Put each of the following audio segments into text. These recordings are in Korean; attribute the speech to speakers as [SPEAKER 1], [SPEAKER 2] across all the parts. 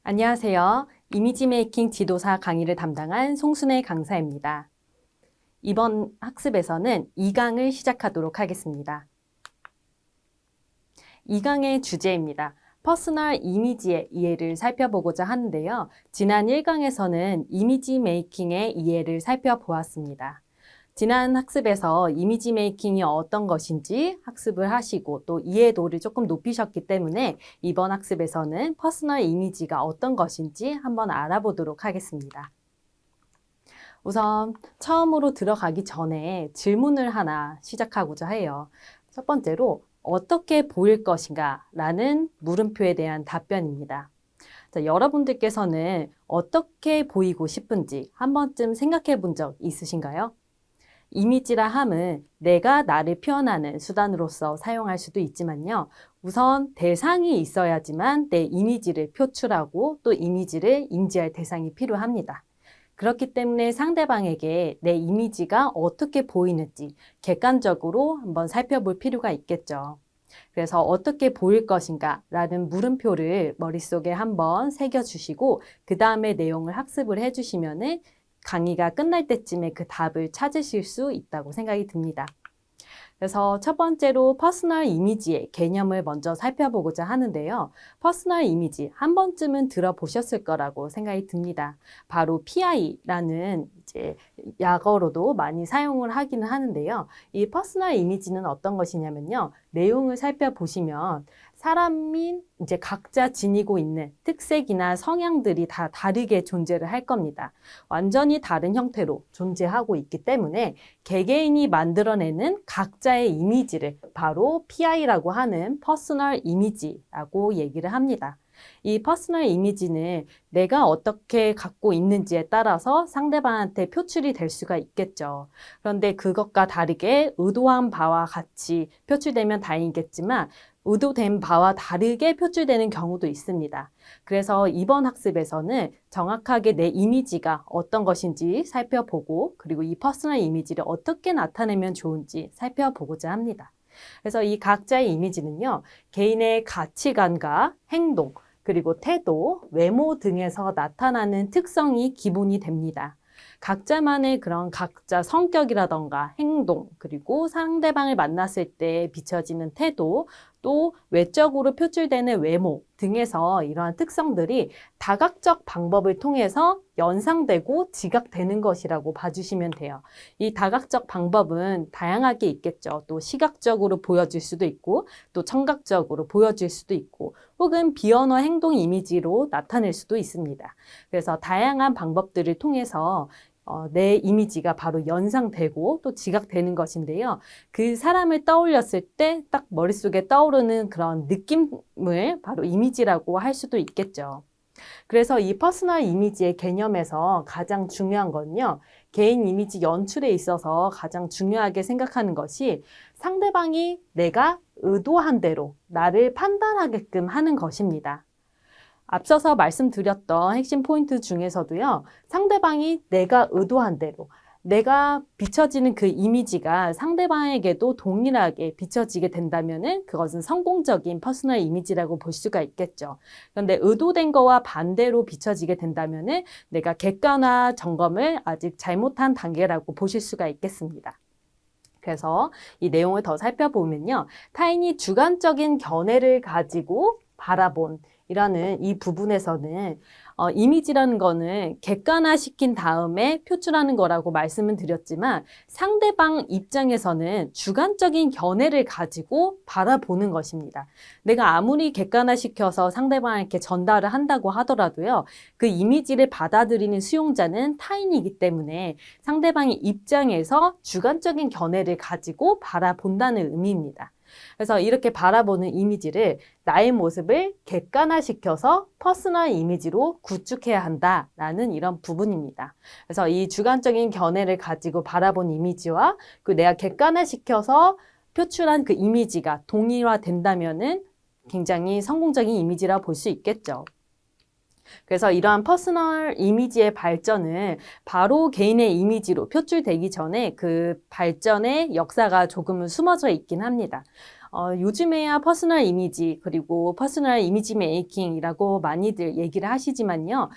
[SPEAKER 1] 안녕하세요. 이미지 메이킹 지도사 강의를 담당한 송순혜 강사입니다. 이번 학습에서는 2강을 시작하도록 하겠습니다. 2강의 주제입니다. 퍼스널 이미지의 이해를 살펴보고자 하는데요. 지난 1강에서는 이미지 메이킹의 이해를 살펴보았습니다. 지난 학습에서 이미지 메이킹이 어떤 것인지 학습을 하시고 또 이해도를 조금 높이셨기 때문에 이번 학습에서는 퍼스널 이미지가 어떤 것인지 한번 알아보도록 하겠습니다. 우선 처음으로 들어가기 전에 질문을 하나 시작하고자 해요. 첫 번째로 어떻게 보일 것인가 라는 물음표에 대한 답변입니다. 자, 여러분들께서는 어떻게 보이고 싶은지 한 번쯤 생각해 본 적 있으신가요? 이미지라 함은 내가 나를 표현하는 수단으로서 사용할 수도 있지만요. 우선 대상이 있어야지만 내 이미지를 표출하고 또 이미지를 인지할 대상이 필요합니다. 그렇기 때문에 상대방에게 내 이미지가 어떻게 보이는지 객관적으로 한번 살펴볼 필요가 있겠죠. 그래서 어떻게 보일 것인가 라는 물음표를 머릿속에 한번 새겨주시고 그 다음에 내용을 학습을 해주시면은 강의가 끝날 때쯤에 그 답을 찾으실 수 있다고 생각이 듭니다. 그래서 첫 번째로 퍼스널 이미지의 개념을 먼저 살펴보고자 하는데요. 퍼스널 이미지 한 번쯤은 들어보셨을 거라고 생각이 듭니다. 바로 PI라는 이제 약어로도 많이 사용을 하기는 하는데요. 이 퍼스널 이미지는 어떤 것이냐면요. 내용을 살펴보시면 사람이 이제 각자 지니고 있는 특색이나 성향들이 다 다르게 존재를 할 겁니다. 완전히 다른 형태로 존재하고 있기 때문에 개개인이 만들어내는 각자의 이미지를 바로 PI라고 하는 퍼스널 이미지라고 얘기를 합니다. 이 퍼스널 이미지는 내가 어떻게 갖고 있는지에 따라서 상대방한테 표출이 될 수가 있겠죠. 그런데 그것과 다르게 의도한 바와 같이 표출되면 다행이겠지만 의도된 바와 다르게 표출되는 경우도 있습니다. 그래서 이번 학습에서는 정확하게 내 이미지가 어떤 것인지 살펴보고 그리고 이 퍼스널 이미지를 어떻게 나타내면 좋은지 살펴보고자 합니다. 그래서 이 각자의 이미지는요, 개인의 가치관과 행동, 그리고 태도, 외모 등에서 나타나는 특성이 기본이 됩니다. 각자만의 그런 각자 성격이라던가 행동, 그리고 상대방을 만났을 때 비춰지는 태도, 또 외적으로 표출되는 외모 등에서 이러한 특성들이 다각적 방법을 통해서 연상되고 지각되는 것이라고 봐주시면 돼요. 이 다각적 방법은 다양하게 있겠죠. 또 시각적으로 보여질 수도 있고, 또 청각적으로 보여질 수도 있고, 혹은 비언어 행동 이미지로 나타낼 수도 있습니다. 그래서 다양한 방법들을 통해서 내 이미지가 바로 연상되고 또 지각되는 것인데요. 그 사람을 떠올렸을 때 딱 머릿속에 떠오르는 그런 느낌을 바로 이미지라고 할 수도 있겠죠. 그래서 이 퍼스널 이미지의 개념에서 가장 중요한 건요. 개인 이미지 연출에 있어서 가장 중요하게 생각하는 것이 상대방이 내가 의도한 대로 나를 판단하게끔 하는 것입니다. 앞서서 말씀드렸던 핵심 포인트 중에서도요, 상대방이 내가 의도한 대로, 내가 비춰지는 그 이미지가 상대방에게도 동일하게 비춰지게 된다면은 그것은 성공적인 퍼스널 이미지라고 볼 수가 있겠죠. 그런데 의도된 거와 반대로 비춰지게 된다면은 내가 객관화 점검을 아직 잘못한 단계라고 보실 수가 있겠습니다. 그래서 이 내용을 더 살펴보면요. 타인이 주관적인 견해를 가지고 바라본 이라는 이 부분에서는 이미지라는 거는 객관화시킨 다음에 표출하는 거라고 말씀을 드렸지만 상대방 입장에서는 주관적인 견해를 가지고 바라보는 것입니다. 내가 아무리 객관화시켜서 상대방에게 전달을 한다고 하더라도요. 그 이미지를 받아들이는 수용자는 타인이기 때문에 상대방의 입장에서 주관적인 견해를 가지고 바라본다는 의미입니다. 그래서 이렇게 바라보는 이미지를 나의 모습을 객관화시켜서 퍼스널 이미지로 구축해야 한다라는 이런 부분입니다. 그래서 이 주관적인 견해를 가지고 바라본 이미지와 그 내가 객관화시켜서 표출한 그 이미지가 동일화된다면은 굉장히 성공적인 이미지라 볼 수 있겠죠. 그래서 이러한 퍼스널 이미지의 발전은 바로 개인의 이미지로 표출되기 전에 그 발전의 역사가 조금은 숨어져 있긴 합니다. 요즘에야 퍼스널 이미지 그리고 퍼스널 이미지 메이킹이라고 많이들 얘기를 하시지만요.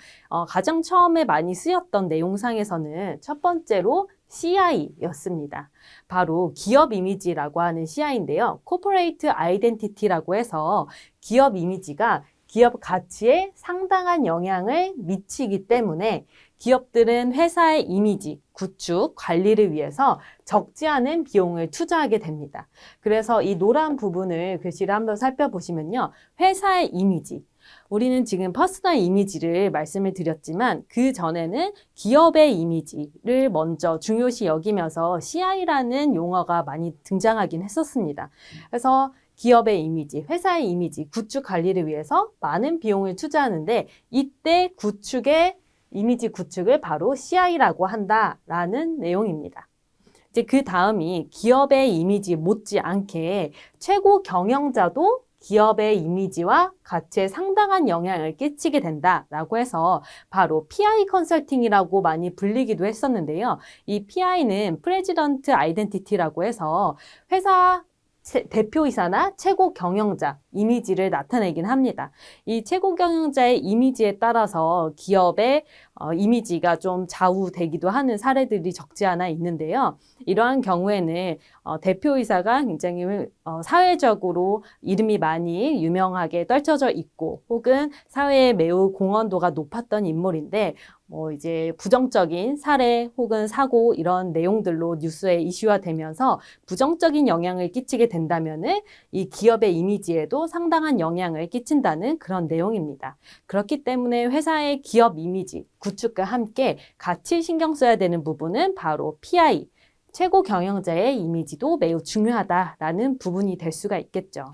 [SPEAKER 1] 가장 처음에 많이 쓰였던 내용상에서는 첫 번째로 CI였습니다. 바로 기업 이미지라고 하는 CI인데요. Corporate Identity라고 해서 기업 이미지가 기업 가치에 상당한 영향을 미치기 때문에 기업들은 회사의 이미지, 구축, 관리를 위해서 적지 않은 비용을 투자하게 됩니다. 그래서 이 노란 부분을 글씨를 한번 살펴보시면요. 회사의 이미지. 우리는 지금 퍼스널 이미지를 말씀을 드렸지만 그 전에는 기업의 이미지를 먼저 중요시 여기면서 CI라는 용어가 많이 등장하긴 했었습니다. 그래서 기업의 이미지, 회사의 이미지, 구축 관리를 위해서 많은 비용을 투자하는데 이때 구축의 이미지 구축을 바로 CI라고 한다라는 내용입니다. 이제 그 다음이 기업의 이미지 못지않게 최고 경영자도 기업의 이미지와 가치에 상당한 영향을 끼치게 된다라고 해서 바로 PI 컨설팅이라고 많이 불리기도 했었는데요. 이 PI는 프레지던트 아이덴티티라고 해서 회사 대표이사나 최고 경영자 이미지를 나타내긴 합니다. 이 최고 경영자의 이미지에 따라서 기업의 이미지가 좀 좌우되기도 하는 사례들이 적지 않아 있는데요. 이러한 경우에는 대표이사가 굉장히 사회적으로 이름이 많이 유명하게 떨쳐져 있고 혹은 사회에 매우 공헌도가 높았던 인물인데 이제 부정적인 사례 혹은 사고 이런 내용들로 뉴스에 이슈화되면서 부정적인 영향을 끼치게 된다면은 이 기업의 이미지에도 상당한 영향을 끼친다는 그런 내용입니다. 그렇기 때문에 회사의 기업 이미지 구축과 함께 같이 신경 써야 되는 부분은 바로 PI, 최고 경영자의 이미지도 매우 중요하다라는 부분이 될 수가 있겠죠.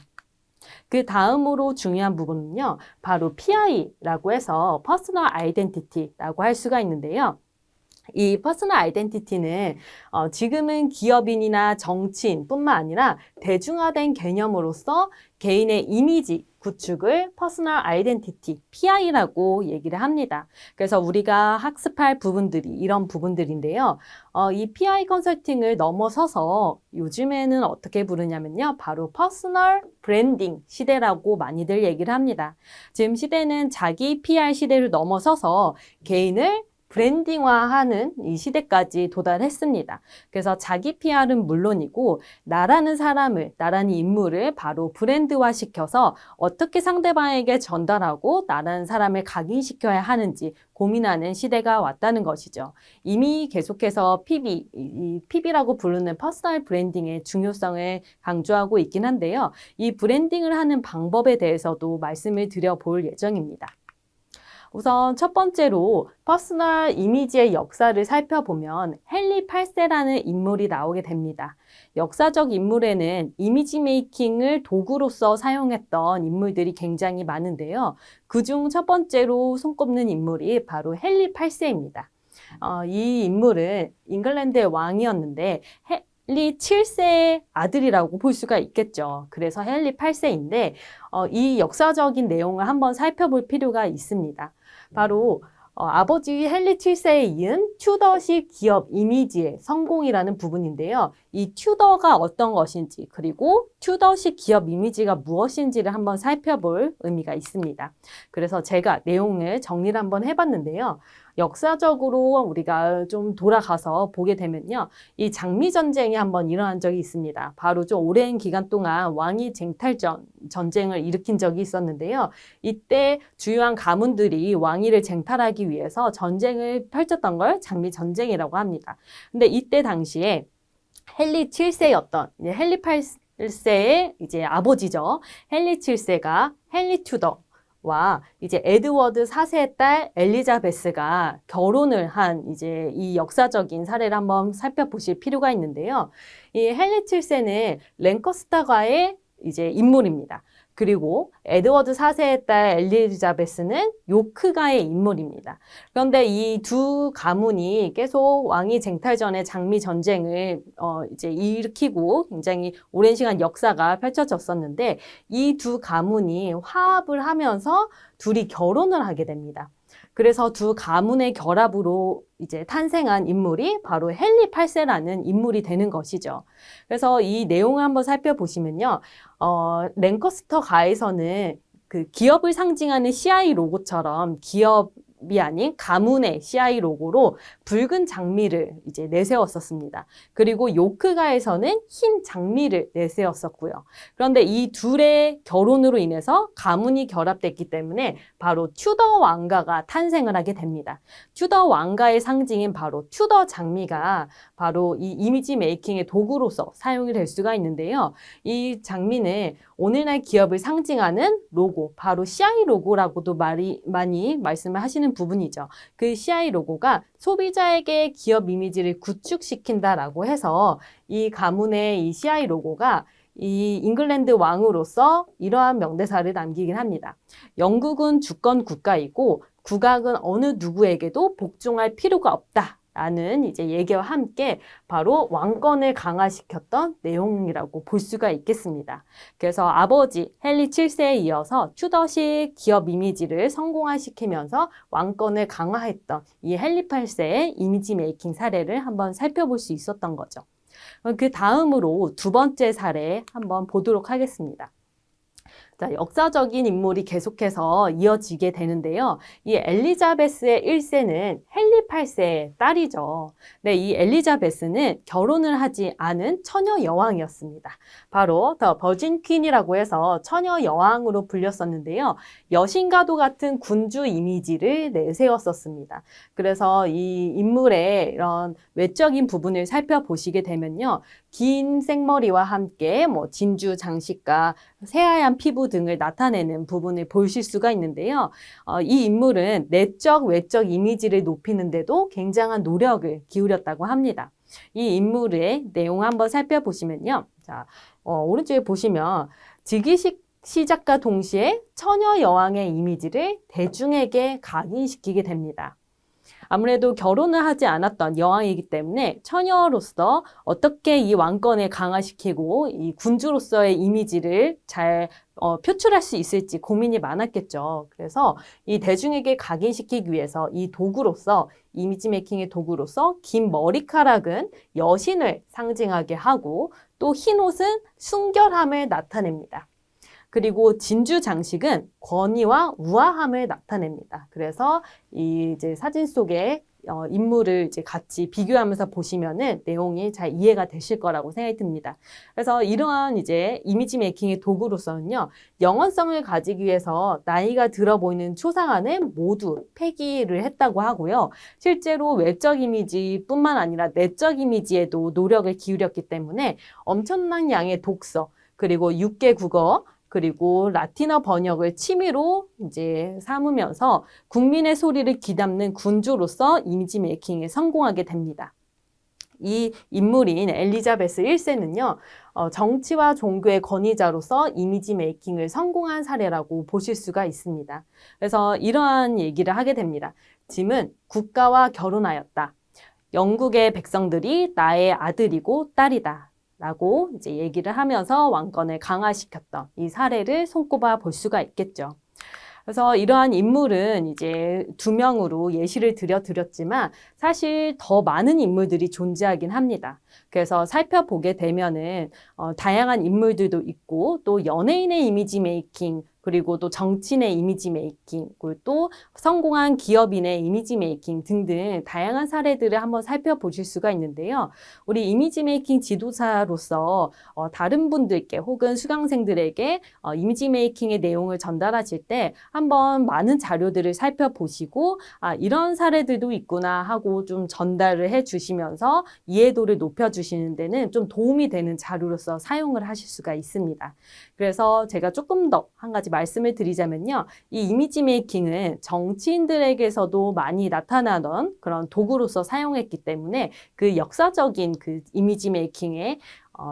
[SPEAKER 1] 그 다음으로 중요한 부분은요, 바로 PI라고 해서 퍼스널 아이덴티티라고 할 수가 있는데요. 이 퍼스널 아이덴티티는 지금은 기업인이나 정치인뿐만 아니라 대중화된 개념으로서 개인의 이미지 구축을 퍼스널 아이덴티티, PI라고 얘기를 합니다. 그래서 우리가 학습할 부분들이 이런 부분들인데요. 이 PI 컨설팅을 넘어서서 요즘에는 어떻게 부르냐면요. 바로 퍼스널 브랜딩 시대라고 많이들 얘기를 합니다. 지금 시대는 자기 PR 시대를 넘어서서 개인을 브랜딩화하는 이 시대까지 도달했습니다. 그래서 자기 PR은 물론이고 나라는 사람을, 나라는 인물을 바로 브랜드화시켜서 어떻게 상대방에게 전달하고 나라는 사람을 각인시켜야 하는지 고민하는 시대가 왔다는 것이죠. 이미 계속해서 PB라고 부르는 퍼스널 브랜딩의 중요성을 강조하고 있긴 한데요. 이 브랜딩을 하는 방법에 대해서도 말씀을 드려볼 예정입니다. 우선 첫 번째로 퍼스널 이미지의 역사를 살펴보면 헨리 8세라는 인물이 나오게 됩니다. 역사적 인물에는 이미지 메이킹을 도구로서 사용했던 인물들이 굉장히 많은데요. 그중 첫 번째로 손꼽는 인물이 바로 헨리 8세입니다. 이 인물은 잉글랜드의 왕이었는데 헨리 7세의 아들이라고 볼 수가 있겠죠. 그래서 헨리 8세인데 이 역사적인 내용을 한번 살펴볼 필요가 있습니다. 바로 아버지 헨리 7세에 이은 튜더식 기업 이미지의 성공이라는 부분인데요. 이 튜더가 어떤 것인지 그리고 튜더식 기업 이미지가 무엇인지를 한번 살펴볼 의미가 있습니다. 그래서 제가 내용을 정리를 한번 해봤는데요. 역사적으로 우리가 좀 돌아가서 보게 되면요. 이 장미전쟁이 한번 일어난 적이 있습니다. 바로 좀 오랜 기간 동안 왕위 전쟁을 일으킨 적이 있었는데요. 이때 주요한 가문들이 왕위를 쟁탈하기 위해서 전쟁을 펼쳤던 걸 장미전쟁이라고 합니다. 근데 이때 당시에 헨리 7세였던 헨리 8세의 이제 아버지죠. 헨리 7세가 헨리 튜더 와 이제 에드워드 4세의 딸 엘리자베스가 결혼을 한 이제 이 역사적인 사례를 한번 살펴보실 필요가 있는데요. 이 헨리 7세는 랭커스터가의 이제 인물입니다. 그리고 에드워드 4세의 딸 엘리자베스는 요크가의 인물입니다. 그런데 이 두 가문이 계속 왕위 쟁탈 전에 장미 전쟁을 이제 일으키고 굉장히 오랜 시간 역사가 펼쳐졌었는데 이 두 가문이 화합을 하면서 둘이 결혼을 하게 됩니다. 그래서 두 가문의 결합으로 이제 탄생한 인물이 바로 헨리 8세라는 인물이 되는 것이죠. 그래서 이 내용을 한번 살펴보시면요. 랭커스터 가에서는 그 기업을 상징하는 CI 로고처럼 기업이 아닌 가문의 CI 로고로 붉은 장미를 이제 내세웠었습니다. 그리고 요크가에서는 흰 장미를 내세웠었고요. 그런데 이 둘의 결혼으로 인해서 가문이 결합됐기 때문에 바로 튜더 왕가가 탄생을 하게 됩니다. 튜더 왕가의 상징인 바로 튜더 장미가 바로 이 이미지 메이킹의 도구로서 사용이 될 수가 있는데요. 이 장미는 오늘날 기업을 상징하는 로고, 바로 CI 로고라고도 많이 말씀을 하시는 부분이죠. 그 CI 로고가 소비자에게 기업 이미지를 구축시킨다라고 해서 이 가문의 이 CI 로고가 이 잉글랜드 왕으로서 이러한 명대사를 남기긴 합니다. 영국은 주권 국가이고 국악은 어느 누구에게도 복종할 필요가 없다. 라는 이제 얘기와 함께 바로 왕권을 강화시켰던 내용이라고 볼 수가 있겠습니다. 그래서 아버지 헨리 7세에 이어서 튜더식 기업 이미지를 성공화시키면서 왕권을 강화했던 이 헨리 8세의 이미지 메이킹 사례를 한번 살펴볼 수 있었던 거죠. 그 다음으로 두 번째 사례 한번 보도록 하겠습니다. 자, 역사적인 인물이 계속해서 이어지게 되는데요. 이 엘리자베스의 1세는 헨리 8세의 딸이죠. 네, 이 엘리자베스는 결혼을 하지 않은 처녀 여왕이었습니다. 바로 더 버진 퀸이라고 해서 처녀 여왕으로 불렸었는데요. 여신과도 같은 군주 이미지를 내세웠었습니다. 그래서 이 인물의 이런 외적인 부분을 살펴보시게 되면요. 긴 생머리와 함께 진주 장식과 새하얀 피부 등을 나타내는 부분을 보실 수가 있는데요. 이 인물은 내적, 외적 이미지를 높이는데도 굉장한 노력을 기울였다고 합니다. 이 인물의 내용 한번 살펴보시면요. 자, 오른쪽에 보시면 즉위식 시작과 동시에 처녀 여왕의 이미지를 대중에게 각인시키게 됩니다. 아무래도 결혼을 하지 않았던 여왕이기 때문에 처녀로서 어떻게 이 왕권을 강화시키고 이 군주로서의 이미지를 잘 표출할 수 있을지 고민이 많았겠죠. 그래서 이 대중에게 각인시키기 위해서 이 도구로서 이미지 메이킹의 도구로서 긴 머리카락은 여신을 상징하게 하고 또 흰 옷은 순결함을 나타냅니다. 그리고 진주 장식은 권위와 우아함을 나타냅니다. 그래서 이 이제 사진 속에 인물을 이제 같이 비교하면서 보시면은 내용이 잘 이해가 되실 거라고 생각이 듭니다. 그래서 이러한 이제 이미지 메이킹의 도구로서는요, 영원성을 가지기 위해서 나이가 들어 보이는 초상화는 모두 폐기를 했다고 하고요. 실제로 외적 이미지뿐만 아니라 내적 이미지에도 노력을 기울였기 때문에 엄청난 양의 독서, 그리고 6개 국어, 그리고 라틴어 번역을 취미로 이제 삼으면서 국민의 소리를 귀담는 군주로서 이미지 메이킹에 성공하게 됩니다. 이 인물인 엘리자베스 1세는요, 정치와 종교의 권위자로서 이미지 메이킹을 성공한 사례라고 보실 수가 있습니다. 그래서 이러한 얘기를 하게 됩니다. 짐은 국가와 결혼하였다. 영국의 백성들이 나의 아들이고 딸이다. 라고 이제 얘기를 하면서 왕권을 강화시켰던 이 사례를 손꼽아 볼 수가 있겠죠. 그래서 이러한 인물은 이제 2명으로 예시를 드렸지만 사실 더 많은 인물들이 존재하긴 합니다. 그래서 살펴보게 되면은 다양한 인물들도 있고 또 연예인의 이미지 메이킹, 그리고 또 정치인의 이미지 메이킹, 그리고 또 성공한 기업인의 이미지 메이킹 등등 다양한 사례들을 한번 살펴보실 수가 있는데요. 우리 이미지 메이킹 지도사로서 다른 분들께 혹은 수강생들에게 이미지 메이킹의 내용을 전달하실 때 한번 많은 자료들을 살펴보시고 이런 사례들도 있구나 하고 좀 전달을 해주시면서 이해도를 높여주시는 데는 좀 도움이 되는 자료로서 사용을 하실 수가 있습니다. 그래서 제가 조금 더 한 가지 말씀을 드리자면요. 이 이미지 메이킹은 정치인들에게서도 많이 나타나던 그런 도구로서 사용했기 때문에 그 역사적인 그 이미지 메이킹의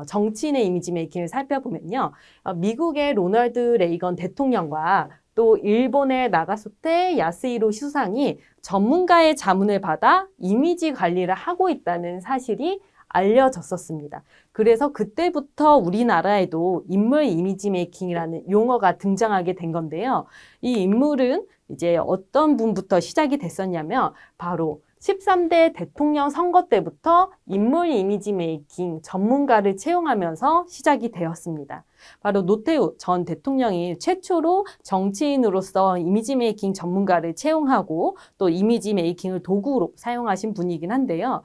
[SPEAKER 1] 정치인의 이미지 메이킹을 살펴보면요. 미국의 로널드 레이건 대통령과 또 일본의 나가소테 야스히로 수상이 전문가의 자문을 받아 이미지 관리를 하고 있다는 사실이 알려졌었습니다. 그래서 그때부터 우리나라에도 인물 이미지 메이킹이라는 용어가 등장하게 된 건데요. 이 인물은 이제 어떤 분부터 시작이 됐었냐면 바로 13대 대통령 선거 때부터 인물 이미지 메이킹 전문가를 채용하면서 시작이 되었습니다. 바로 노태우 전 대통령이 최초로 정치인으로서 이미지 메이킹 전문가를 채용하고 또 이미지 메이킹을 도구로 사용하신 분이긴 한데요.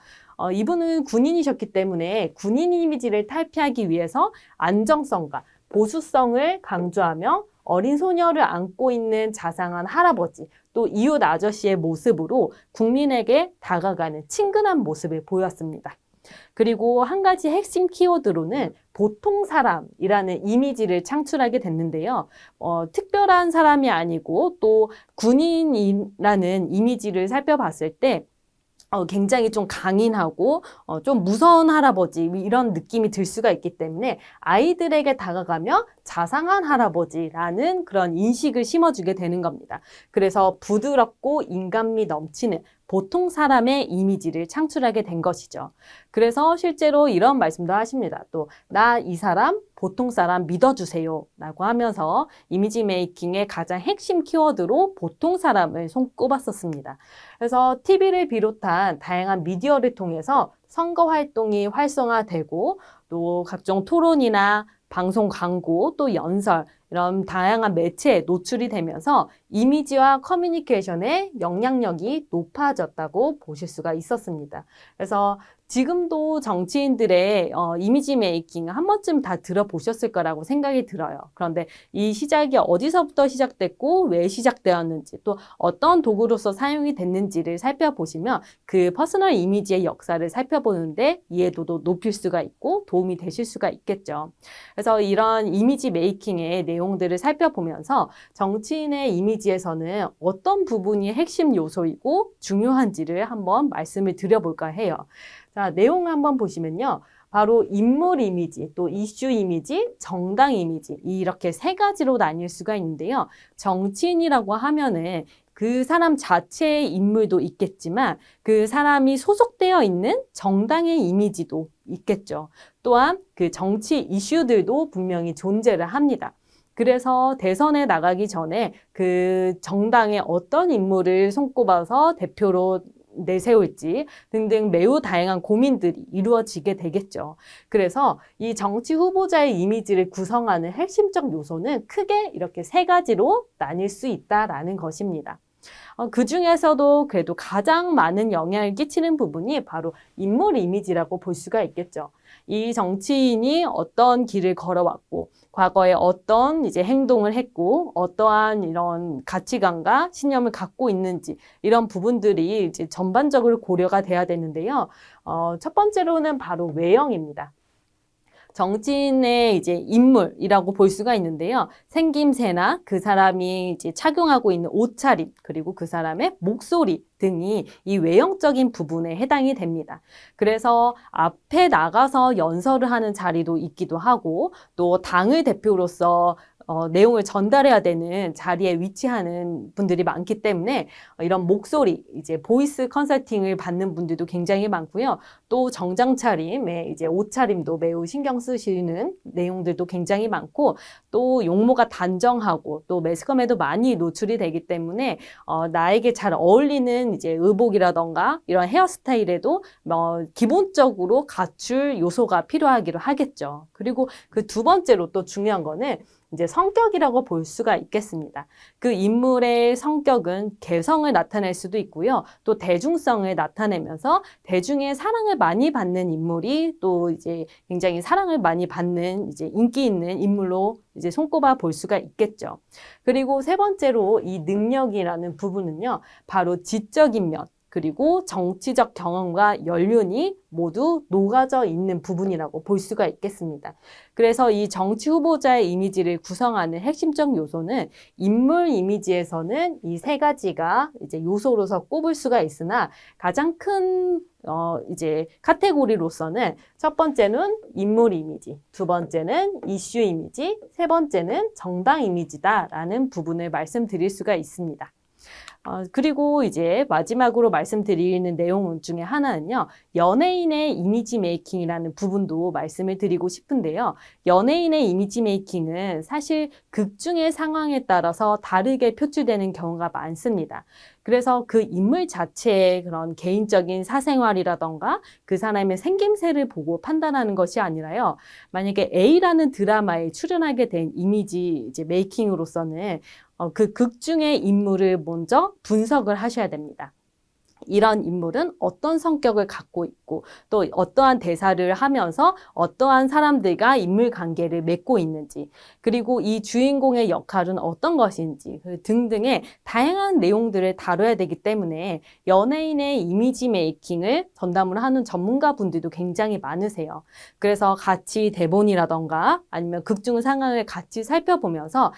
[SPEAKER 1] 이분은 군인이셨기 때문에 군인 이미지를 탈피하기 위해서 안정성과 보수성을 강조하며 어린 소녀를 안고 있는 자상한 할아버지, 또 이웃 아저씨의 모습으로 국민에게 다가가는 친근한 모습을 보였습니다. 그리고 한 가지 핵심 키워드로는 보통 사람이라는 이미지를 창출하게 됐는데요. 특별한 사람이 아니고 또 군인이라는 이미지를 살펴봤을 때 굉장히 좀 강인하고 좀 무서운 할아버지 이런 느낌이 들 수가 있기 때문에 아이들에게 다가가며 자상한 할아버지라는 그런 인식을 심어주게 되는 겁니다. 그래서 부드럽고 인간미 넘치는 보통 사람의 이미지를 창출하게 된 것이죠. 그래서 실제로 이런 말씀도 하십니다. 또 나 이 사람 보통 사람 믿어주세요 라고 하면서 이미지 메이킹의 가장 핵심 키워드로 보통 사람을 손꼽았었습니다. 그래서 TV를 비롯한 다양한 미디어를 통해서 선거 활동이 활성화되고 또 각종 토론이나 방송 광고 또 연설 이런 다양한 매체에 노출이 되면서 이미지와 커뮤니케이션의 영향력이 높아졌다고 보실 수가 있었습니다. 그래서 지금도 정치인들의 이미지 메이킹 한 번쯤 다 들어보셨을 거라고 생각이 들어요. 그런데 이 시작이 어디서부터 시작됐고 왜 시작되었는지 또 어떤 도구로서 사용이 됐는지를 살펴보시면 그 퍼스널 이미지의 역사를 살펴보는데 이해도도 높일 수가 있고 도움이 되실 수가 있겠죠. 그래서 이런 이미지 메이킹의 내용들을 살펴보면서 정치인의 이미지에서는 어떤 부분이 핵심 요소이고 중요한지를 한번 말씀을 드려볼까 해요. 자, 내용 한번 보시면요. 바로 인물 이미지, 또 이슈 이미지, 정당 이미지 이렇게 세 가지로 나뉠 수가 있는데요. 정치인이라고 하면은 그 사람 자체의 인물도 있겠지만 그 사람이 소속되어 있는 정당의 이미지도 있겠죠. 또한 그 정치 이슈들도 분명히 존재를 합니다. 그래서 대선에 나가기 전에 그 정당의 어떤 인물을 손꼽아서 대표로 내세울지 등등 매우 다양한 고민들이 이루어지게 되겠죠. 그래서 이 정치 후보자의 이미지를 구성하는 핵심적 요소는 크게 이렇게 세 가지로 나뉠 수 있다라는 것입니다. 그 중에서도 그래도 가장 많은 영향을 끼치는 부분이 바로 인물 이미지라고 볼 수가 있겠죠. 이 정치인이 어떤 길을 걸어왔고, 과거에 어떤 이제 행동을 했고, 어떠한 이런 가치관과 신념을 갖고 있는지, 이런 부분들이 이제 전반적으로 고려가 돼야 되는데요. 첫 번째로는 바로 외형입니다. 정치인의 이제 인물이라고 볼 수가 있는데요. 생김새나 그 사람이 이제 착용하고 있는 옷차림, 그리고 그 사람의 목소리 등이 이 외형적인 부분에 해당이 됩니다. 그래서 앞에 나가서 연설을 하는 자리도 있기도 하고, 또 당의 대표로서 내용을 전달해야 되는 자리에 위치하는 분들이 많기 때문에 이런 목소리, 이제 보이스 컨설팅을 받는 분들도 굉장히 많고요. 또 정장 차림에 이제 옷차림도 매우 신경 쓰시는 내용들도 굉장히 많고, 또 용모가 단정하고 또 매스컴에도 많이 노출이 되기 때문에 나에게 잘 어울리는 이제 의복이라던가 이런 헤어스타일에도 기본적으로 갖출 요소가 필요하기도 하겠죠. 그리고 그 두 번째로 또 중요한 거는 이제 성격이라고 볼 수가 있겠습니다. 그 인물의 성격은 개성을 나타낼 수도 있고요. 또 대중성을 나타내면서 대중의 사랑을 많이 받는 인물이 또 이제 굉장히 사랑을 많이 받는 이제 인기 있는 인물로 이제 손꼽아 볼 수가 있겠죠. 그리고 세 번째로 이 능력이라는 부분은요, 바로 지적인 면, 그리고 정치적 경험과 연륜이 모두 녹아져 있는 부분이라고 볼 수가 있겠습니다. 그래서 이 정치 후보자의 이미지를 구성하는 핵심적 요소는 인물 이미지에서는 이 세 가지가 이제 요소로서 꼽을 수가 있으나 가장 큰 이제 카테고리로서는 첫 번째는 인물 이미지, 두 번째는 이슈 이미지, 세 번째는 정당 이미지다라는 부분을 말씀드릴 수가 있습니다. 그리고 이제 마지막으로 말씀드리는 내용 중에 하나는요, 연예인의 이미지 메이킹이라는 부분도 말씀을 드리고 싶은데요. 연예인의 이미지 메이킹은 사실 극중의 상황에 따라서 다르게 표출되는 경우가 많습니다. 그래서 그 인물 자체의 그런 개인적인 사생활이라던가 그 사람의 생김새를 보고 판단하는 것이 아니라요. 만약에 A라는 드라마에 출연하게 된 이미지 이제 메이킹으로서는 그 극중의 인물을 먼저 분석을 하셔야 됩니다. 이런 인물은 어떤 성격을 갖고 있고 또 어떠한 대사를 하면서 어떠한 사람들과 인물 관계를 맺고 있는지 그리고 이 주인공의 역할은 어떤 것인지 등등의 다양한 내용들을 다뤄야 되기 때문에 연예인의 이미지 메이킹을 전담을 하는 전문가분들도 굉장히 많으세요. 그래서 같이 대본이라던가 아니면 극중 상황을 같이 살펴보면서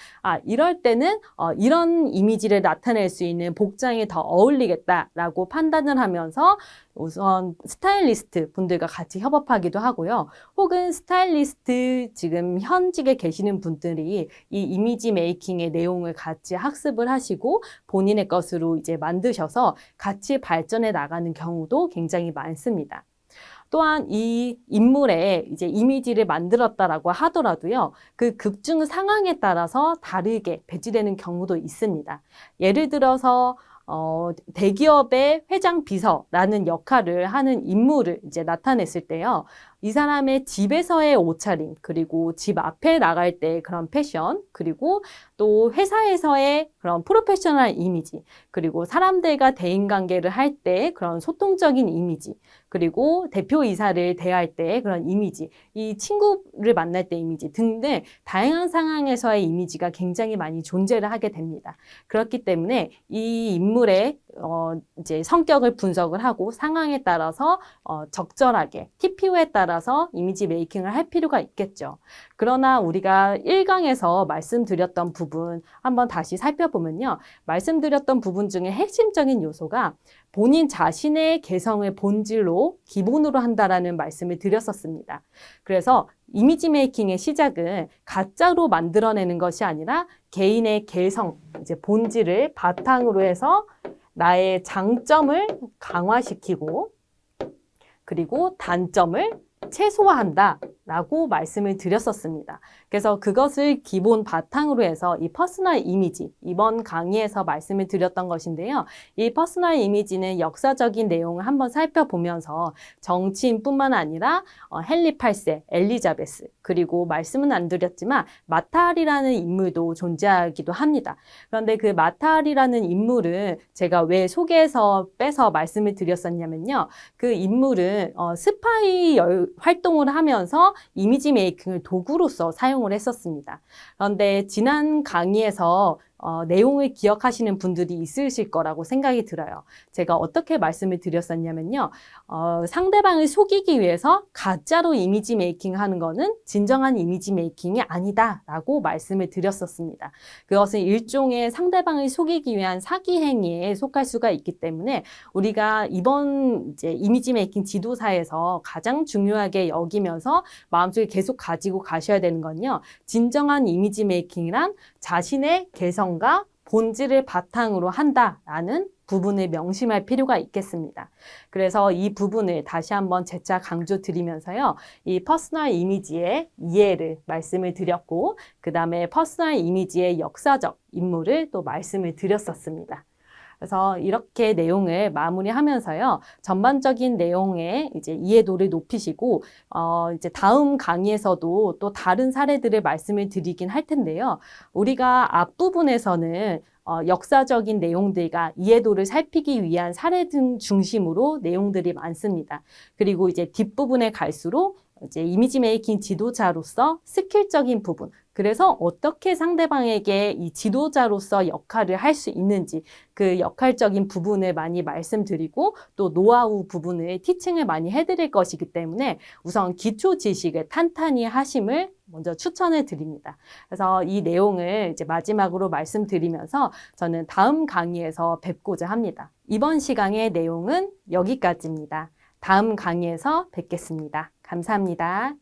[SPEAKER 1] 이럴 때는 이런 이미지를 나타낼 수 있는 복장이 더 어울리겠다라고 판단을 하면서 우선 스타일리스트 분들과 같이 협업하기도 하고요. 혹은 스타일리스트 지금 현직에 계시는 분들이 이 이미지 메이킹의 내용을 같이 학습을 하시고 본인의 것으로 이제 만드셔서 같이 발전해 나가는 경우도 굉장히 많습니다. 또한 이 인물의 이제 이미지를 만들었다라고 하더라도요, 그 극중 상황에 따라서 다르게 배치되는 경우도 있습니다. 예를 들어서 대기업의 회장 비서라는 역할을 하는 인물을 이제 나타냈을 때요. 이 사람의 집에서의 옷차림, 그리고 집 앞에 나갈 때 그런 패션, 그리고 또 회사에서의 그런 프로페셔널 이미지, 그리고 사람들과 대인관계를 할 때 그런 소통적인 이미지, 그리고 대표이사를 대할 때 그런 이미지, 이 친구를 만날 때 이미지 등등 다양한 상황에서의 이미지가 굉장히 많이 존재를 하게 됩니다. 그렇기 때문에 이 인물의 이제 성격을 분석을 하고 상황에 따라서 적절하게 TPO에 따라서 이미지 메이킹을 할 필요가 있겠죠. 그러나 우리가 1강에서 말씀드렸던 부분 한번 다시 살펴보면요. 말씀드렸던 부분 중에 핵심적인 요소가 본인 자신의 개성을 본질로 기본으로 한다라는 말씀을 드렸었습니다. 그래서 이미지 메이킹의 시작은 가짜로 만들어내는 것이 아니라 개인의 개성, 이제 본질을 바탕으로 해서 나의 장점을 강화시키고 그리고 단점을 최소화한다 라고 말씀을 드렸었습니다. 그래서 그것을 기본 바탕으로 해서 이 퍼스널 이미지, 이번 강의에서 말씀을 드렸던 것인데요. 이 퍼스널 이미지는 역사적인 내용을 한번 살펴보면서 정치인뿐만 아니라 헨리 8세, 엘리자베스, 그리고 말씀은 안 드렸지만 마탈이라는 인물도 존재하기도 합니다. 그런데 그 마탈이라는 인물은 제가 왜 소개해서 빼서 말씀을 드렸었냐면요. 그 인물은 스파이 활동을 하면서 이미지 메이킹을 도구로서 사용을 했었습니다. 그런데 지난 강의에서 내용을 기억하시는 분들이 있으실 거라고 생각이 들어요. 제가 어떻게 말씀을 드렸었냐면요. 상대방을 속이기 위해서 가짜로 이미지 메이킹 하는 거는 진정한 이미지 메이킹이 아니다 라고 말씀을 드렸었습니다. 그것은 일종의 상대방을 속이기 위한 사기 행위에 속할 수가 있기 때문에 우리가 이번 이제 이미지 메이킹 지도사에서 가장 중요하게 여기면서 마음속에 계속 가지고 가셔야 되는 건요. 진정한 이미지 메이킹이란 자신의 개성과 본질을 바탕으로 한다라는 부분을 명심할 필요가 있겠습니다. 그래서 이 부분을 다시 한번 재차 강조드리면서요. 이 퍼스널 이미지의 이해를 말씀을 드렸고 그 다음에 퍼스널 이미지의 역사적 인물을 또 말씀을 드렸었습니다. 그래서 이렇게 내용을 마무리하면서요. 전반적인 내용의 이제 이해도를 높이시고 이제 다음 강의에서도 또 다른 사례들을 말씀을 드리긴 할 텐데요. 우리가 앞부분에서는 역사적인 내용들과 이해도를 살피기 위한 사례 등 중심으로 내용들이 많습니다. 그리고 이제 뒷부분에 갈수록 이제 이미지 메이킹 지도자로서 스킬적인 부분, 그래서 어떻게 상대방에게 이 지도자로서 역할을 할 수 있는지 그 역할적인 부분을 많이 말씀드리고 또 노하우 부분을 티칭을 많이 해드릴 것이기 때문에 우선 기초 지식을 탄탄히 하심을 먼저 추천을 드립니다. 그래서 이 내용을 이제 마지막으로 말씀드리면서 저는 다음 강의에서 뵙고자 합니다. 이번 시간의 내용은 여기까지입니다. 다음 강의에서 뵙겠습니다. 감사합니다.